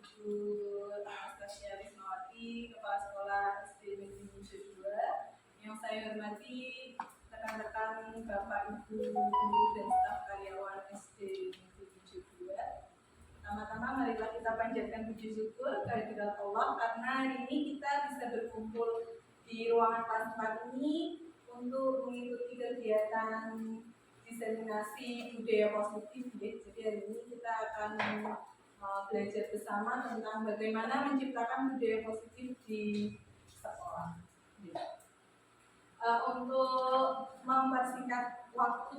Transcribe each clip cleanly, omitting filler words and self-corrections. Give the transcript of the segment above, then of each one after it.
Ibu Anastasia Rismawati, Kepala Sekolah SD Negeri 2. Yang saya hormati rekan-rekan Bapak Ibu guru dan staf karyawan SD Negeri 2. Pertama-tama marilah kita panjatkan puji syukur kehadirat Allah karena hari ini kita bisa berkumpul di ruangan kelas 4 ini untuk mengikuti kegiatan diseminasi budaya positif. Jadi hari ini kita akan belajar bersama tentang bagaimana menciptakan budaya positif di sekolah. Untuk mempersingkat waktu,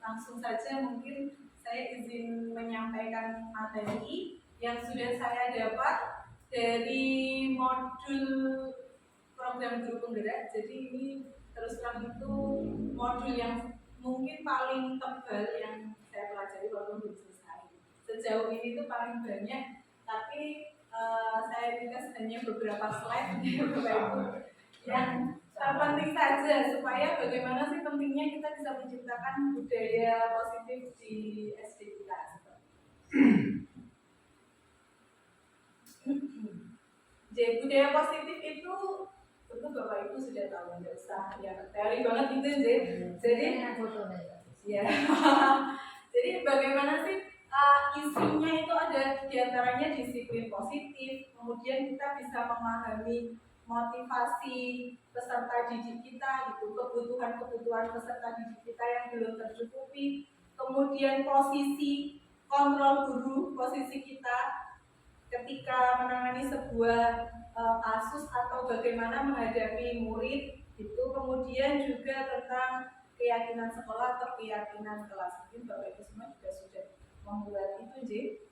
langsung saja mungkin saya izin menyampaikan materi yang sudah saya dapat dari modul program guru penggerak. Jadi ini terus terang itu modul yang mungkin paling tebal yang saya pelajari walaupun belum selesai. Sejauh ini itu paling banyak, tapi saya ringkas hanya beberapa slide yang terpenting saja supaya bagaimana sih pentingnya kita bisa menciptakan budaya positif di SD kita. Jadi budaya positif itu tentu Bapak Ibu sudah tahu, nggak usah ya teori banget gitu sih. Jadi ya jadi bagaimana sih isinya itu ada diantaranya disiplin positif, kemudian kita bisa memahami motivasi peserta didik kita, gitu, kebutuhan peserta didik kita yang belum tercukupi, kemudian posisi kontrol guru, posisi kita ketika menangani sebuah kasus atau bagaimana menghadapi murid, itu kemudian juga tentang keyakinan sekolah atau keyakinan kelas. Mungkin Bapak Ibu semua juga sudah membuat itu,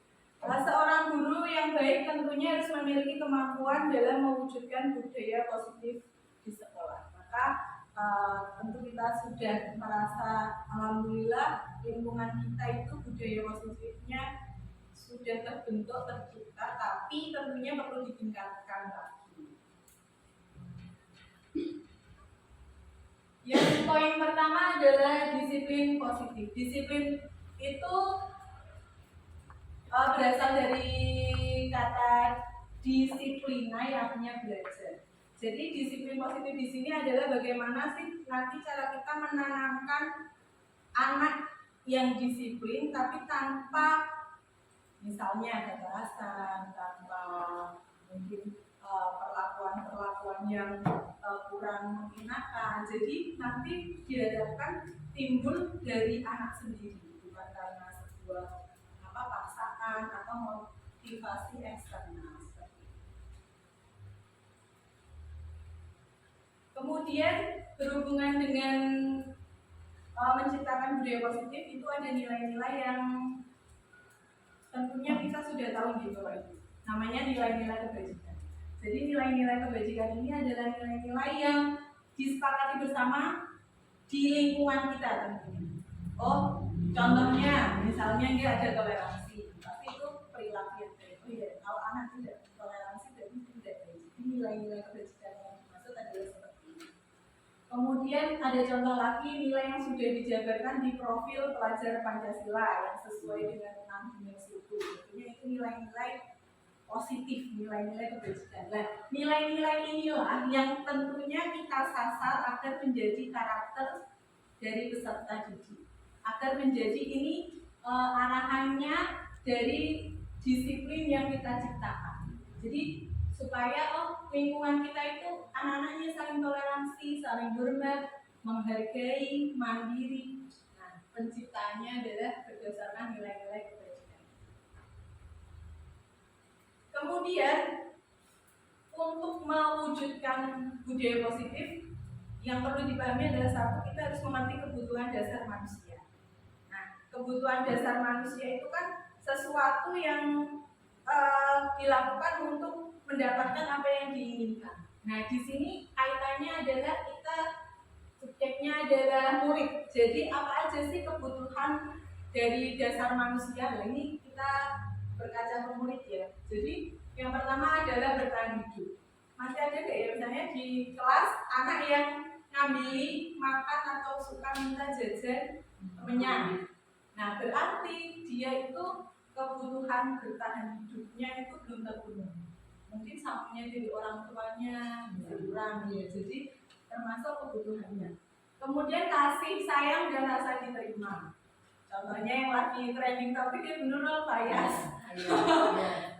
seorang guru yang baik tentunya harus memiliki kemampuan dalam mewujudkan budaya positif di sekolah. Maka tentu kita sudah merasa alhamdulillah lingkungan kita itu budaya positifnya sudah terbentuk, tercipta, tapi tentunya perlu ditingkatkan lagi. Yang poin pertama adalah disiplin positif. Disiplin itu berasal dari kata disiplina yang artinya belajar. Jadi disiplin positif di sini adalah bagaimana sih nanti cara kita menanamkan anak yang disiplin tapi tanpa misalnya kekerasan, tanpa mungkin perlakuan yang kurang mengenakan. Jadi nanti diharapkan timbul dari anak sendiri, bukan karena sebuah paksaan atau motivasi eksternal. Kemudian berhubungan dengan menciptakan budaya positif itu ada nilai-nilai yang tentunya kita sudah tahu gitu Pak Ibu. Namanya nilai-nilai kebajikan. Jadi nilai-nilai kebajikan ini adalah nilai-nilai yang disepakati bersama di lingkungan kita tentunya. Oh, contohnya misalnya dia ada toleransi, tapi itu perilaku yang baik. Oh iya, kalau anak tidak toleransi berarti tidak baik. Jadi nilai-nilai kebajikan yang dimaksud adalah seperti ini. Kemudian ada contoh lagi nilai yang sudah dijabarkan di profil pelajar Pancasila yang sesuai dengan 6 dimensi itu. Tentunya itu nilai-nilai positif, nilai-nilai kebajikan. Nah, nilai-nilai inilah yang tentunya kita sasar agar menjadi karakter dari peserta didik, agar menjadi ini arahannya dari disiplin yang kita ciptakan. Jadi supaya lingkungan kita itu anak-anaknya saling toleransi, saling hormat, menghargai, mandiri. Nah, penciptaannya adalah berdasarkan nilai-nilai kebajikan. Kemudian untuk mewujudkan budaya positif yang perlu dipahami adalah satu, kita harus mengerti kebutuhan dasar manusia. Nah, kebutuhan dasar manusia itu kan sesuatu yang dilakukan untuk mendapatkan apa yang diinginkan. Nah, di sini kaitannya adalah kita subjeknya adalah murid. Jadi apa aja sih kebutuhan dari dasar manusia? Nah, ini kita berkaca ke murid ya. Jadi yang pertama adalah bertahan hidup. Masih ada nggak ya misalnya di kelas anak yang ngambil makan atau suka minta jajan temennya? Nah, berarti dia itu kebutuhan bertahan hidupnya itu belum terpenuhi. Mungkin sampingnya dari orang tuanya kurang ya, jadi termasuk kebutuhannya. Kemudian kasih sayang dan rasa diterima. Contohnya yang lagi trending topik ya benar bias.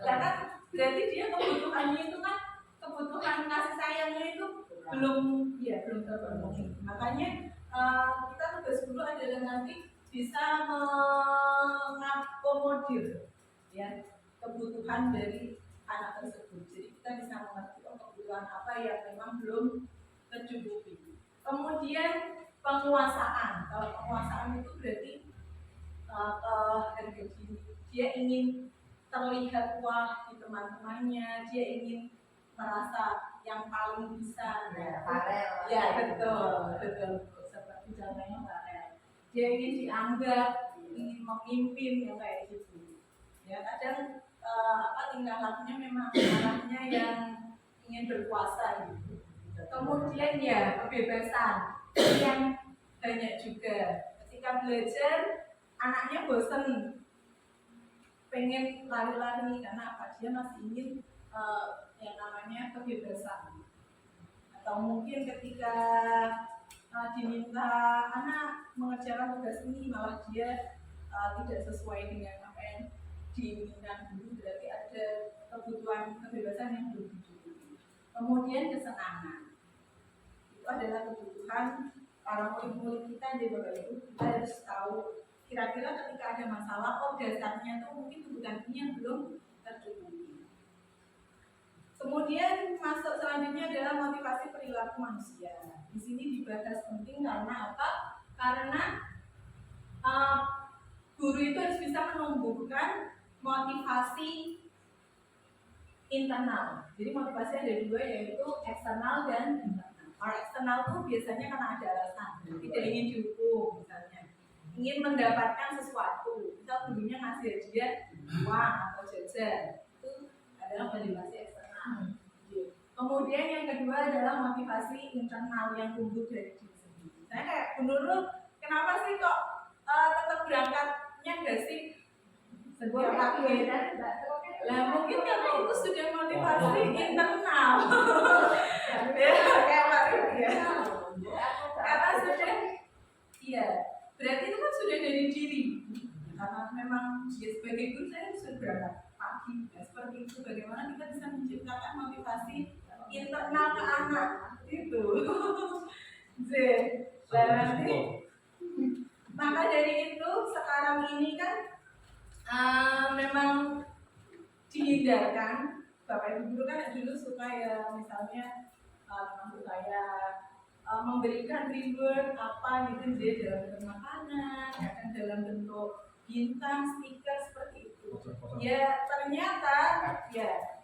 Karena jadi dia kebutuhannya itu kan kebutuhan kasih sayangnya itu belum terpenuhi. Makanya kita tugas guru adalah nanti bisa mengakomodir ya kebutuhan dari anak tersebut. Jadi kita bisa mengerti kebutuhan apa yang memang belum tercukupi. Kemudian penguasaan. Kalau penguasaan itu berarti harga diri. Dia ingin terlihat wah di teman-temannya, dia ingin merasa yang paling bisa. Ya betul. Seperti contohnya Farel. Dia ingin dianggap, ingin memimpin yang kayak gitu. Ya kadang tingkah lakunya memang arahnya yang ingin berkuasa gitu. Kemudian ya kebebasan yang banyak juga. Ketika belajar anaknya bosen, pengen lari-lari karena apa? Dia masih ingin yang namanya kebebasan. Atau mungkin ketika diminta anak mengerjakan tugas ini malah dia tidak sesuai dengan apa yang diinginkan dulu, berarti ada kebutuhan kebebasan yang belum dicukupi. Kemudian kesenangan itu adalah kebutuhan para murid-murid kita di Bapak Ibu. Kita harus tahu kira-kira ketika ada masalah, dasarnya tuh mungkin kebutuhan ini yang belum tercukupi. Kemudian masuk selanjutnya adalah motivasi perilaku manusia. Di sini dibahas penting karena apa? Karena guru itu harus bisa menumbuhkan motivasi internal. Jadi motivasi ada dua, yaitu eksternal dan internal. Kalau eksternal itu biasanya karena ada alasan, tidak ingin dihukum misalnya, ingin mendapatkan sesuatu, misal gurunya ngasih hadiah uang atau jajan, itu adalah motivasi eksternal. Kemudian yang kedua adalah motivasi internal yang tumbuh dari diri sendiri. Saya kayak Bu Nurul, kenapa sih kok tetap berangkatnya nggak sih setiap pagi? Lah mungkin karena itu sudah motivasi internal. Ya kayak Pak ya. Karena sudah, iya. Berarti itu kan sudah dari diri. Karena memang ya, sebagai guru saya sudah berangkat pagi. Ya, seperti itu bagaimana kita bisa menciptakan motivasi internal ke anak itu. Nanti maka dari itu sekarang ini kan memang dihindarkan. Bapak Ibu guru kan dulu suka ya misalnya termasuk saya memberikan reward apa gitu dalam bentuk makanan, akan dalam bentuk bintang, stiker seperti itu. Ya ternyata ya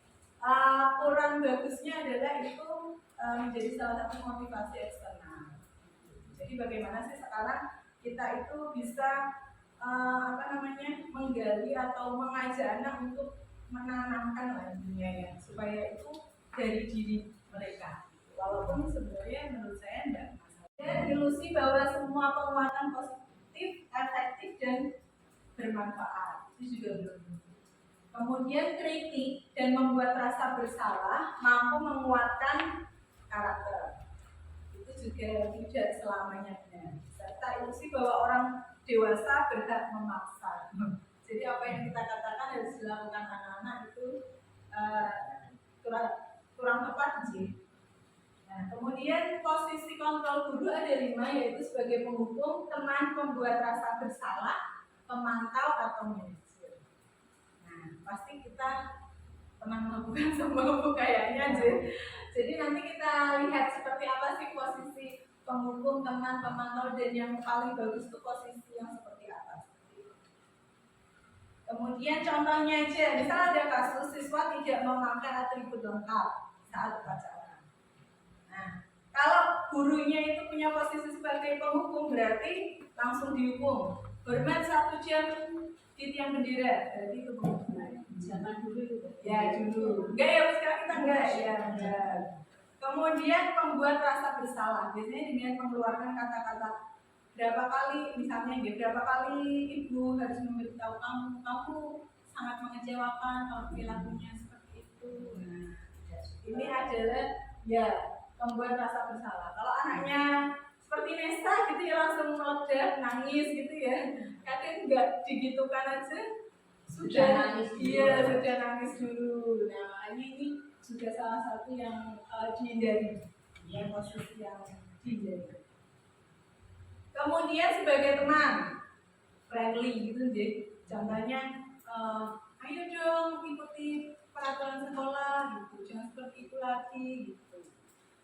kurang bagusnya adalah itu menjadi salah satu motivasi eksternal. Jadi bagaimana sih sekarang kita itu bisa menggali atau mengajak anak untuk menanamkan lainnya ya, supaya itu dari diri mereka. Walaupun sebenarnya menurut saya tidak masalah. Dan ilusi bahwa semua penguatan positif, efektif dan bermanfaat itu juga belum. Kemudian kritik dan membuat rasa bersalah mampu menguatkan karakter. Itu juga tidak selamanya benar. Serta ilusi bahwa orang dewasa berhak memaksa. Jadi apa yang kita katakan harus dilakukan anak-anak itu kurang tepat sih. Nah, kemudian posisi kontrol guru ada 5, yaitu sebagai penghukum, teman, pembuat rasa bersalah, pemantau atau manajer. Nah, pasti kita pernah melakukan semua kayaknya aja. Jadi nanti kita lihat seperti apa sih posisi penghukum, teman, pemantau, dan yang paling bagus itu posisi yang seperti apa. Kemudian contohnya aja, misal ada kasus siswa tidak memakai atribut lengkap saat upacara. Nah, kalau gurunya itu punya posisi sebagai penghukum berarti langsung dihukum. Hormat 1 jam di tiang bendera, berarti itu penghukum. Zaman dulu itu. Ya dulu. Enggak ya, sekarang kita enggak ya. Kemudian membuat rasa bersalah, biasanya dengan mengeluarkan kata-kata berapa kali, misalnya berapa kali ibu harus memberitahu kamu sangat mengecewakan kalau perilakunya seperti itu. Nah, ini adalah ya membuat rasa bersalah. Kalau anaknya seperti Nesta gitu ya langsung meledak, nangis gitu ya, kadang nggak digitukan aja sudah nangis dulu. Iya, sudah nangis dulu. Nah, makanya ini juga salah satu yang dihindari, yang posisi yang dihindari. Kemudian sebagai teman friendly gitu deh, contohnya ayo dong ikuti peraturan sekolah gitu, jangan seperti itu lagi gitu.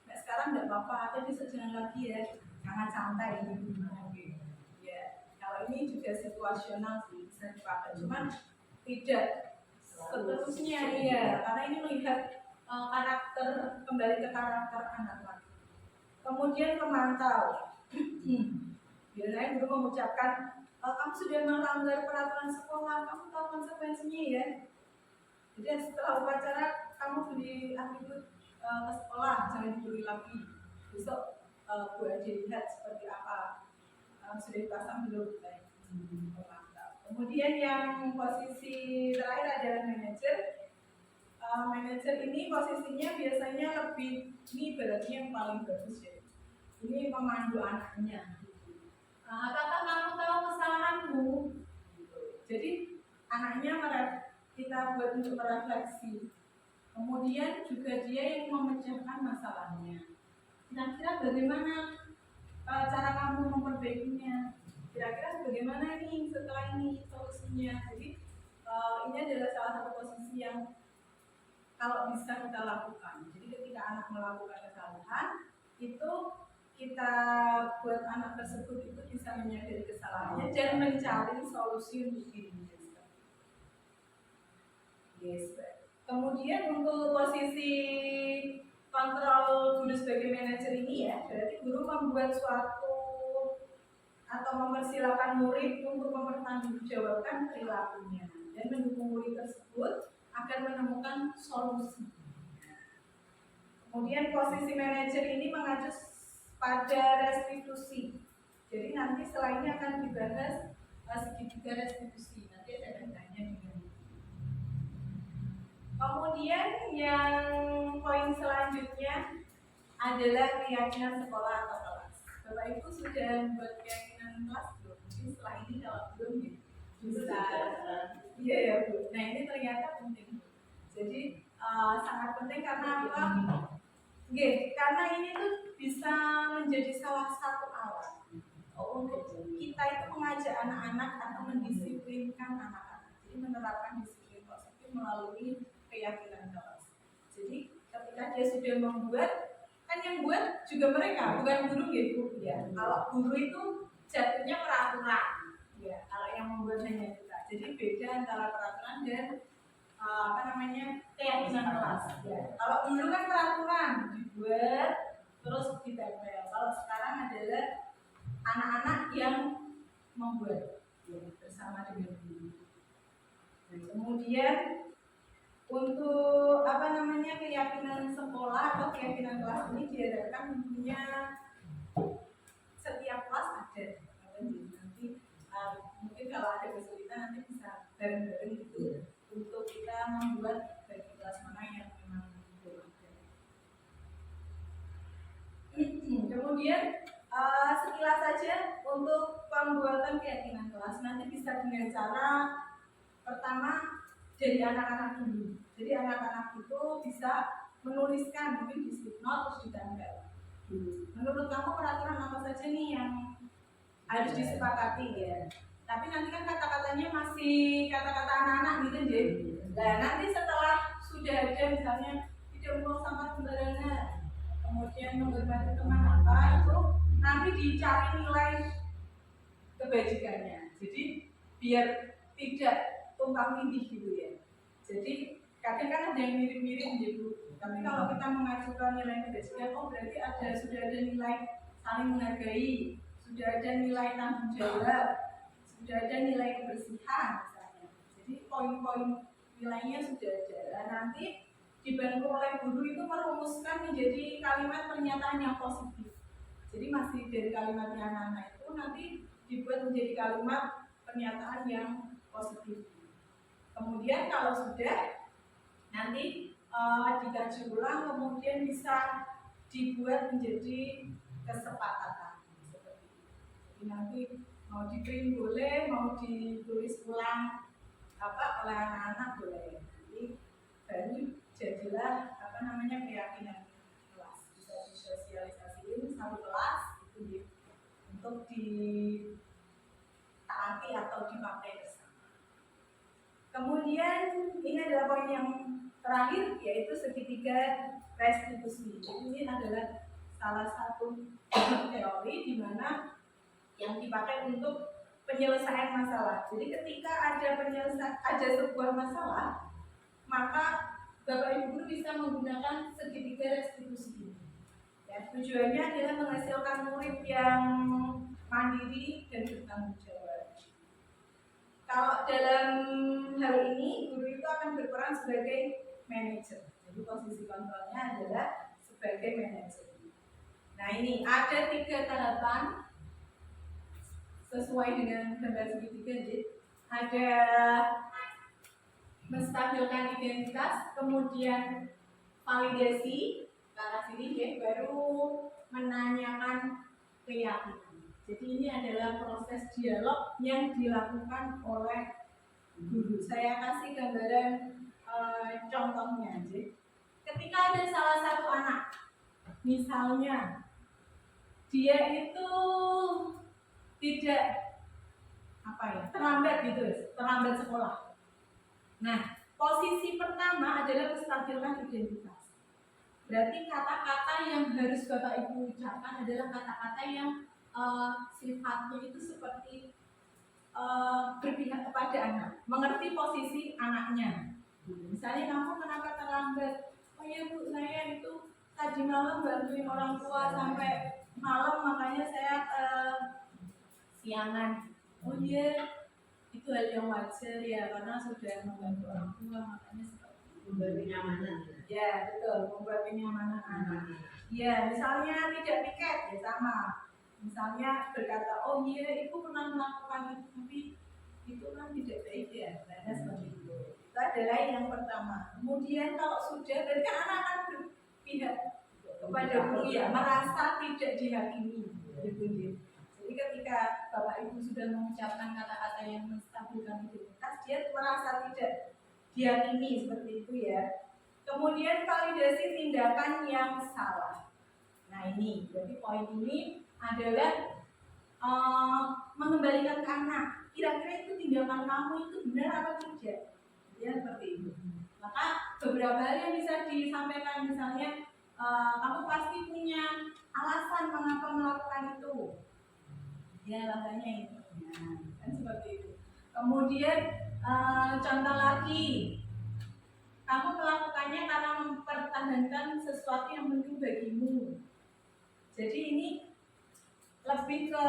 Nah, sekarang nggak apa-apa, atau bisa jangan lagi ya, sangat santai gitu. Ya, kalau ini juga situasional sih bisa dipakai, cuman tidak seterusnya iya, karena ini melihat karakter, kembali ke karakter anak lagi. Kemudian memantau. Biasanya guru mengucapkan, kamu sudah melanggar peraturan sekolah, kamu tahu konsekuensinya ya. Jadi setelah upacara kamu beli atribut ke sekolah, jangan dibeli lagi. Besok Bu Ade lihat seperti apa, sudah dipasang belum. Kemudian yang posisi terakhir adalah manajer. Manajer ini posisinya biasanya lebih, ini berarti yang paling bagus ya. Ini pemandu anaknya. Apakah kamu tahu kesalahanmu? Jadi anaknya kita buat untuk merefleksi. Kemudian juga dia yang memecahkan masalahnya. Kira-kira bagaimana cara kamu memperbaikinya? Kira-kira bagaimana nih setelah ini solusinya? Jadi ini adalah salah satu posisi yang kalau bisa kita lakukan. Jadi ketika anak melakukan kesalahan, itu kita buat anak tersebut itu bisa menyadari kesalahannya dan mencari solusi untuk dirinya. Yes. Kemudian untuk posisi kontrol guru sebagai manajer ini ya, berarti guru membuat suatu atau mempersilahkan murid untuk mempertanggungjawabkan perilakunya dan mendukung murid tersebut agar menemukan solusi. Kemudian posisi manajer ini mengacu pada restitusi. Jadi nanti setelah ini akan dibahas segitiga restitusi. Nanti ada kaitannya dengan itu. Kemudian yang poin selanjutnya adalah keyakinan sekolah atau kelas. Bapak Ibu sudah membuat keyakinan kelas belum? Mungkin setelah ini kalau belum ya bisa. Iya ya Bu. Nah ini ternyata penting. Jadi sangat penting karena apa? Karena ini tuh bisa menjadi salah satu alat untuk kita itu mengajak anak-anak atau mendisiplinkan anak-anak. Jadi menerapkan disiplin positif melalui keyakinan kelas. Jadi ketika dia sudah membuat, kan yang buat juga mereka, bukan guru gitu ya. Kalau guru itu jatuhnya peraturan, ya. Kalau yang membuat hanya kita. Jadi beda antara peraturan dan keyakinan kelas. Ya. Kalau dulu kan peraturan dibuat terus ditempel. Kalau sekarang adalah anak-anak yang membuat ya, bersama dengan guru. Kemudian untuk keyakinan sekolah atau keyakinan kelas ini diadakan tentunya setiap kelas ada. Nanti mungkin kalau ada kesulitan nanti bisa bareng-bareng gitu untuk kita membuat bagi kelas mana yang memang belum ada. Kemudian sekilas saja untuk pembuatan keyakinan kelas nanti bisa dengan cara pertama dari anak-anak dulu. Jadi anak-anak itu bisa menuliskan mungkin di slipnote terus ditempel. Menurut kamu peraturan apa saja nih yang harus disepakati ya? Tapi nanti kan kata-katanya masih kata-kata anak-anak gitu deh. Nah nanti setelah sudah ada misalnya tidak membuang sampah sembarangan, kemudian menghormati teman apa itu nanti dicari nilai kebajikannya. Jadi biar tidak tumpang tindih gitu ya. Jadi kadang kan ada yang mirip-mirip gitu. Tapi kalau kita mengajukan nilai kebajikan, oh berarti sudah ada nilai saling menghargai, sudah ada nilai tanggung jawab, sudah ada nilai kebersihan misalnya. Jadi poin-poin nilainya sudah ada. Dan nanti dibantu oleh guru itu merumuskan menjadi kalimat pernyataan yang positif. Jadi masih dari kalimatnya anak-anak itu. nanti dibuat menjadi kalimat pernyataan yang positif. Kemudian kalau sudah nanti dikaji ulang, kemudian bisa dibuat menjadi kesepakatan seperti itu. Jadi nanti mau di print boleh, mau ditulis ulang oleh anak-anak boleh. Nanti baru jadilah keyakinan kelas, bisa disosialisasiin satu kelas itu untuk ditaati atau dipakai bersama. Kemudian ini adalah poin yang terakhir, yaitu segitiga restitusi. Ini adalah salah satu teori di mana yang dipakai untuk penyelesaian masalah. Jadi ketika ada sebuah masalah, maka Bapak Ibu guru bisa menggunakan segitiga restitusi ini. Ya, tujuannya adalah menghasilkan murid yang mandiri dan bertanggung jawab. Kalau dalam hal ini, guru itu akan berperan sebagai manajer. Jadi posisi kontrolnya adalah sebagai manajer. Nah ini ada 3 tahapan sesuai dengan gambar segitiga. Ada menstabilkan identitas, kemudian validasi, ke arah sini ya, baru menanyakan keyakinan. Jadi ini adalah proses dialog yang dilakukan oleh guru. Saya kasih gambaran contohnya aja. Ketika ada salah satu anak, misalnya dia itu tidak terlambat terlambat sekolah. Nah, posisi pertama adalah menstabilkan identitas. Berarti kata-kata yang harus Bapak Ibu ucapkan adalah kata-kata yang sifatnya itu seperti berpihak kepada anak, mengerti posisi anaknya. Misalnya kamu kenapa terlambat? Oh ya Bu, saya itu tadi malam bantuin orang tua sampai malam, makanya saya siangan. Oh iya, itu hal yang wajar ya, karena sudah membantu orang tua, makanya seperti itu. Membuat kenyamanan. Ya betul, membuat kenyamanan anak. Ya misalnya tidak piket ya sama. Misalnya berkata, oh iya ibu pernah melakukan itu, tapi itu kan tidak baik ya, nah seperti itu. Itu adalah yang pertama. Kemudian kalau sudah, berarti anak akan berpihak kepada guru ya, merasa tidak dihakimi. Gitu. Jadi ketika Bapak Ibu sudah mengucapkan kata-kata yang menstabilkan identitas, dia merasa tidak dihakimi seperti itu ya. Kemudian validasi tindakan yang salah. Nah ini, berarti poin ini adalah mengembalikan ke anak. Kira-kira itu tindakan kamu itu benar apa tidak? Ya seperti itu. Maka beberapa hal yang bisa disampaikan, misalnya kamu pasti punya alasan mengapa melakukan itu. Ya alasannya itu. Nah, kan seperti itu. Kemudian contoh lagi, kamu melakukannya karena mempertahankan sesuatu yang penting bagimu. Jadi ini lebih ke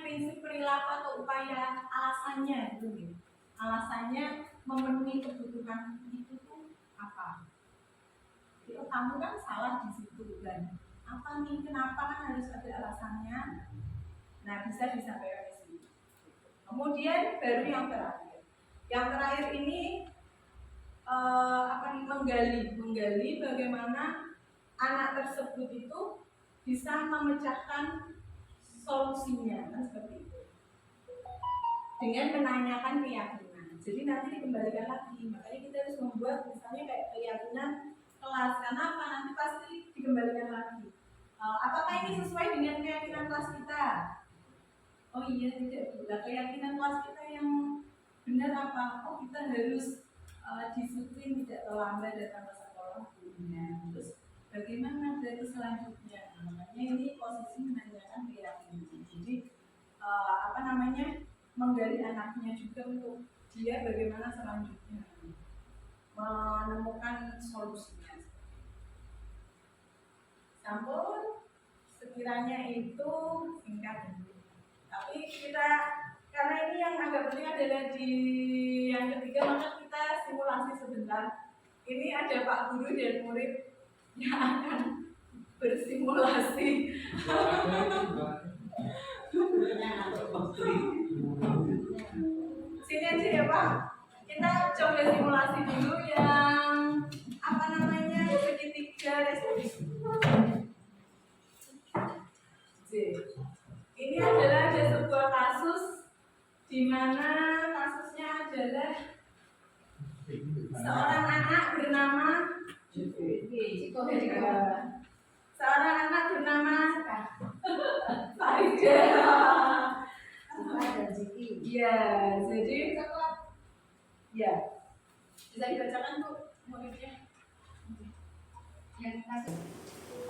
prinsip perilaku atau upaya alasannya gitu. Alasannya memenuhi kebutuhan itu tuh apa? Jadi kamu kan salah di situ kan. Apa nih, kenapa kan harus ada alasannya? Nah bisa disampaikan di sini. Kemudian baru yang terakhir. Yang terakhir ini akan menggali bagaimana anak tersebut itu bisa memecahkan solusinya, kan seperti itu. Dengan menanyakan keyakinan. Jadi nanti dikembalikan lagi. Makanya kita harus membuat misalnya kayak keyakinan kelas. Karena apa? Nanti pasti dikembalikan lagi. Apakah ini sesuai dengan keyakinan kelas kita? Oh iya tidak. Keyakinan kelas kita yang benar apa? Oh kita harus disiplin, tidak terlambat datang ke sekolah. Terus bagaimana dari selanjutnya? Makanya ini posisi menanyakan keyakinan. Jadi menggali anaknya juga untuk dia bagaimana selanjutnya menemukan solusinya. Sampul sekiranya itu singkat. Tapi kita, karena ini yang agak penting adalah di yang ketiga, maka kita simulasi sebentar. Ini ada Pak Guru dan murid yang akan bersimulasi. Sini aja ya Pak. Kita coba simulasi dulu yang apa namanya segitiga restitusi. Ini adalah ada sebuah kasus di mana kasusnya adalah seorang anak bernama seorang anak bernama Farida. Ya, jadi ya bisa dibacakan tuh muridnya.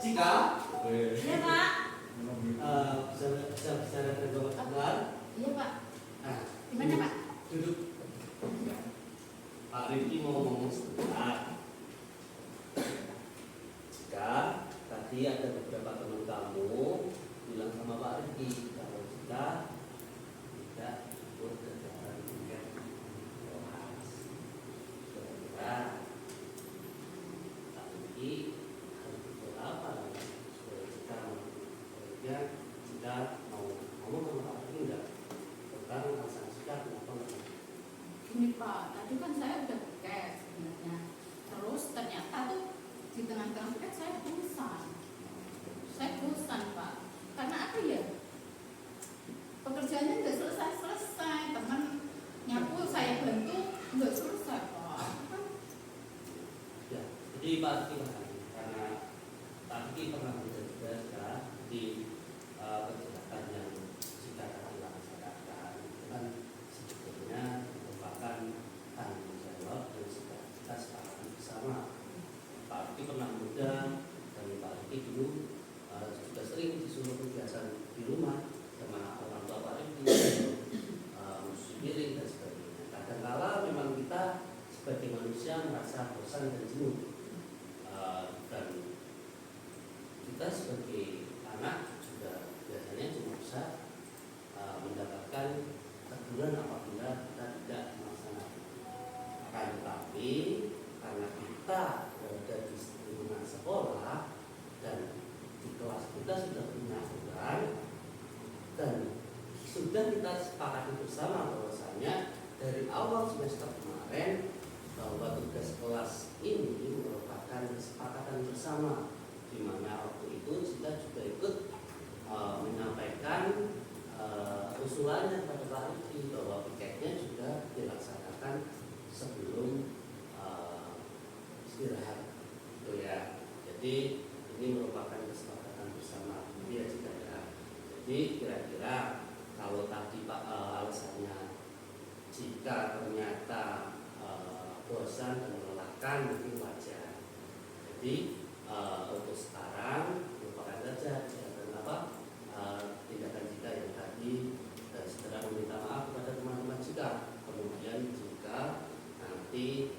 Jika Iya Pak. bisa bicara dengan Bapak. Iya Pak. Nah, Gimana Pak? duduk. Pak Rifki mau ngomong sebentar. Jika tadi ada beberapa teman kamu bilang sama Pak Rifki kalau kita tidak ikut kegiatan tiket kelas. Kira-kira Pak Rifki harus betul apa supaya kita ya kita mau ngomong sama Pak Rifki enggak tentang alasan sikap kenapa enggak? Ini Pak, tadi kan saya udah tiket sebenarnya. Terus ternyata tuh di tengah-tengah tiket saya bosan. Saya bosan Pak. Karena apa ya? Pekerjaannya nggak selesai-selesai. Teman nyapu saya bantu nggak selesai Pak. Ya, jadi Pak Rifki paham karena Pak Rifki pernah bekerja juga di kegiatan yang jika akan dilaksanakan itu kan sebetulnya merupakan tanggung jawab dan kita sepakati bersama. Pak Rifki pernah muda dan Pak Rifki dulu juga sering disuruh kegiatan di rumah sama orang tua Pak Rifki, musuh piring dan sebagainya. Kadang-kala memang kita sebagai manusia merasa bosan dan jenuh, dan kita sebagai anak juga biasanya cuma bisa mendapatkan teguran apabila kita tidak melaksanakan. Akan tetapi karena kita berada di lingkungan sekolah dan di kelas kita sudah punya aturan dan sudah kita sepakati bersama bahwasanya dari awal semester kemarin bahwa tugas kelas ini merupakan kesepakatan bersama, di mana waktu itu kita juga ikut menyampaikan usulannya pada Pak Rifki bahwa piketnya juga dilaksanakan sebelum istirahat, gitu ya. Jadi ini merupakan kesepakatan bersama, ya jika ya. Jadi kira-kira kalau tadi Pak alasannya jika ternyata bosan dan melelahkan mungkin wajar. Jadi untuk sekarang lupakan saja tindakan jika yang tadi dan segera meminta maaf kepada teman-teman jika. Kemudian jika nanti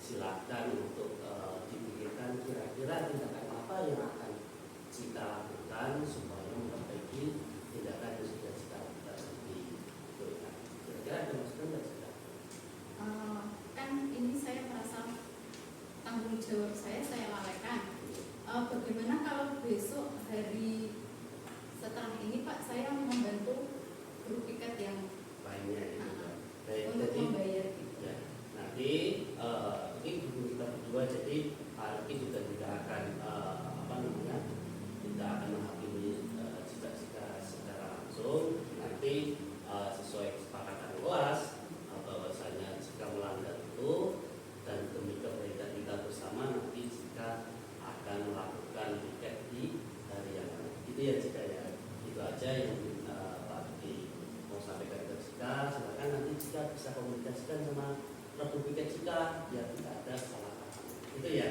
silakan untuk dipikirkan kira-kira tindakan apa yang akan jika lakukan supaya memperbaiki tindakan yang sudah jika lakukan tadi. Kira-kira ada masukan nggak jika? Kan ini saya merasa tanggung jawab saya lalaikan. Bagaimana kalau besok hari setelah ini Pak saya membantu guru piket yang lainnya itu baik, untuk jadi membayar gitu. ya, nanti ini guru kita berdua, jadi Pak Rifki juga tidak akan tidak akan menghakimi jika secara langsung. Nanti sesuai kesepakatan kelas bahwasanya jika melanggar itu dan demi kebaikan kita bersama nanti jika akan melakukan piket di hari yang lain. Itu ya jika ya, itu aja yang Pak Rifki mau sampaikan ke jika. Silakan nanti jika bisa komunikasikan sama rekan piket jika biar tidak ada salah paham. Itu ya.